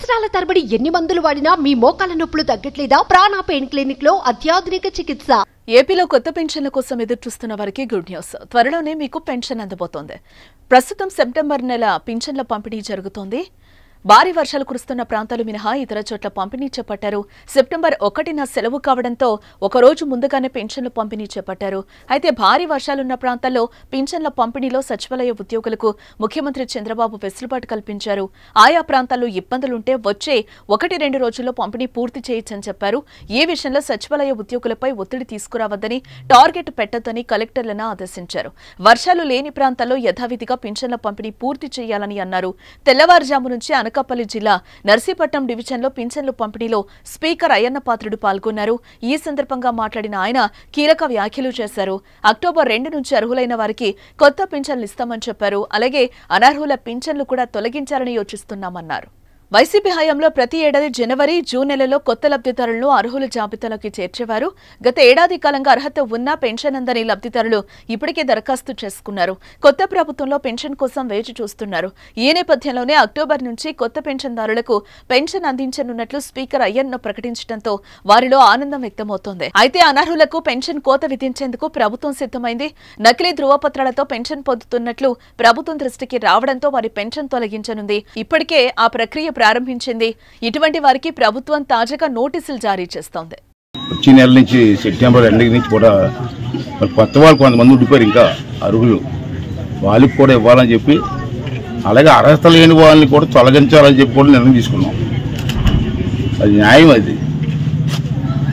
సంవత్సరాల తరబడి ఎన్ని మందులు వాడినా మీ మోకాల నొప్పులు తగ్గట్లేదా? ప్రాణ పెయిన్ క్లినిక్ లో అత్యాధునిక చికిత్స. ఏపీలో కొత్త పెన్షన్ల కోసం ఎదురుచూస్తున్న వారికి గుడ్ న్యూస్. త్వరలోనే మీకు పెన్షన్ అందబోతోంది. ప్రస్తుతం సెప్టెంబర్ నెల పింఛన్ల పంపిణీ జరుగుతోంది. భారీ వర్షాలు కురుస్తున్న ప్రాంతాలు మినహా ఇతర చోట్ల పంపిణీ చేపట్టారు. సెప్టెంబర్ 1న సెలవు కావడంతో ఒకరోజు ముందుగానే పెన్షన్లు పంపిణీ చేపట్టారు. అయితే భారీ వర్షాలున్న ప్రాంతాల్లో పింఛన్ల పంపిణీలో సచివాలయ ఉద్యోగులకు ముఖ్యమంత్రి చంద్రబాబు వెసులుబాటు కల్పించారు. ఆయా ప్రాంతాల్లో ఇబ్బందులుంటే వచ్చే 1-2 రోజుల్లో పంపిణీ పూర్తి చేయొచ్చని చెప్పారు. ఈ విషయంలో సచివాలయ ఉద్యోగులపై ఒత్తిడి తీసుకురావద్దని, టార్గెట్ పెట్టొద్దని కలెక్టర్లను ఆదేశించారు. వర్షాలు లేని ప్రాంతాల్లో యథావిధిగా పింఛన్ల పంపిణీ పూర్తి చేయాలని అన్నారు. తెల్లవారుజాము నుంచి అనకాపల్లి జిల్లా నర్సీపట్నం డివిజన్లో పింఛన్లు పంపిణీలో స్పీకర్ అయ్యన్న పాత్రుడు పాల్గొన్నారు. ఈ సందర్భంగా మాట్లాడిన ఆయన కీలక వ్యాఖ్యలు చేశారు. అక్టోబర్ 2 నుంచి అర్హులైన వారికి కొత్త పింఛన్లు ఇస్తామని చెప్పారు. అలాగే అనర్హుల పింఛన్లు కూడా తొలగించాలని యోచిస్తున్నామన్నారు. వైసీపీ హయాంలో ప్రతి ఏడాది జనవరి, జూన్ నెలలో కొత్త లబ్ధిదారులను అర్హుల జాబితాలోకి చేర్చేవారు. గత ఏడాది కాలంగా అర్హత ఉన్న పెన్షన్ అందని లబ్ధిదారులు ఇప్పటికే దరఖాస్తు చేసుకున్నారు. కొత్త ప్రభుత్వంలో పెన్షన్ కోసం వేచి చూస్తున్నారు. ఈ నేపథ్యంలోనే అక్టోబర్ నుంచి కొత్త పెన్షన్దారులకు పెన్షన్ అందించనున్నట్లు స్పీకర్ అయ్యన్న ప్రకటించడంతో వారిలో ఆనందం వ్యక్తమవుతోంది. అయితే అనర్హులకు పెన్షన్ కోత విధించేందుకు ప్రభుత్వం సిద్ధమైంది. నకిలీ ధృవపత్రాలతో పెన్షన్ పొందుతున్నట్లు ప్రభుత్వం దృష్టికి రావడంతో వారి పెన్షన్ తొలగించనుంది. ఇప్పటికే ఆ ప్రక్రియ ప్రారంభించింది. ఇటువంటి వారికి ప్రభుత్వం తాజాగా నోటీసులు జారీ చేస్తోంది. వచ్చే నెల నుంచి సెప్టెంబర్ ఎండింగ్ నుంచి కూడా కొత్త వాళ్ళు కొంతమంది ఉండిపోయారు. ఇంకా అర్హులు వాళ్ళకి కూడా ఇవ్వాలని చెప్పి, అలాగే అర్హత లేని వాళ్ళని కూడా తొలగించాలని చెప్పి కూడా నిర్ణయం తీసుకున్నాం. అది న్యాయం.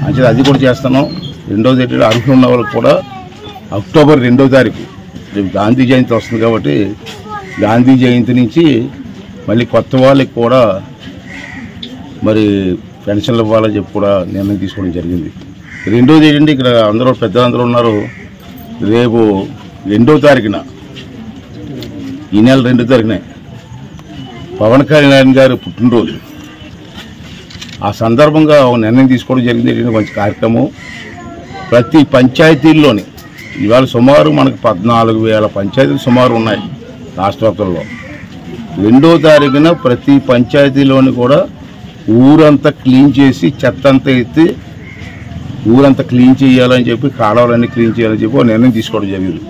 అంటే అది కూడా చేస్తున్నాం. రెండోది ఏంటంటే అర్హులు ఉన్న వాళ్ళకి కూడా అక్టోబర్ 2వ తారీఖు రేపు గాంధీ జయంతి వస్తుంది కాబట్టి గాంధీ జయంతి నుంచి మళ్ళీ కొత్త వాళ్ళకి కూడా మరి పెన్షన్లు ఇవ్వాలని చెప్పి కూడా నిర్ణయం తీసుకోవడం జరిగింది. రెండోది ఏంటంటే ఇక్కడ అందరూ పెద్దలందరూ ఉన్నారు. రేపు 2వ తారీఖున, ఈ నెల 2వ తారీఖునే పవన్ కళ్యాణ్ గారు పుట్టినరోజు. ఆ సందర్భంగా ఒక నిర్ణయం తీసుకోవడం జరిగింది. ఏంటంటే మంచి కార్యక్రమం. ప్రతి పంచాయతీల్లోని ఇవాళ సుమారు మనకు 14,000 పంచాయతీలు సుమారు ఉన్నాయి రాష్ట్ర వ్యాప్తంలో. 2వ తారీఖున ప్రతి పంచాయతీలోని కూడా ఊరంతా క్లీన్ చేసి, చెత్త అంతా ఎత్తి ఊరంతా క్లీన్ చేయాలని చెప్పి, కాలువలన్నీ క్లీన్ చేయాలని చెప్పి నిర్ణయం తీసుకోవడం జరిగింది.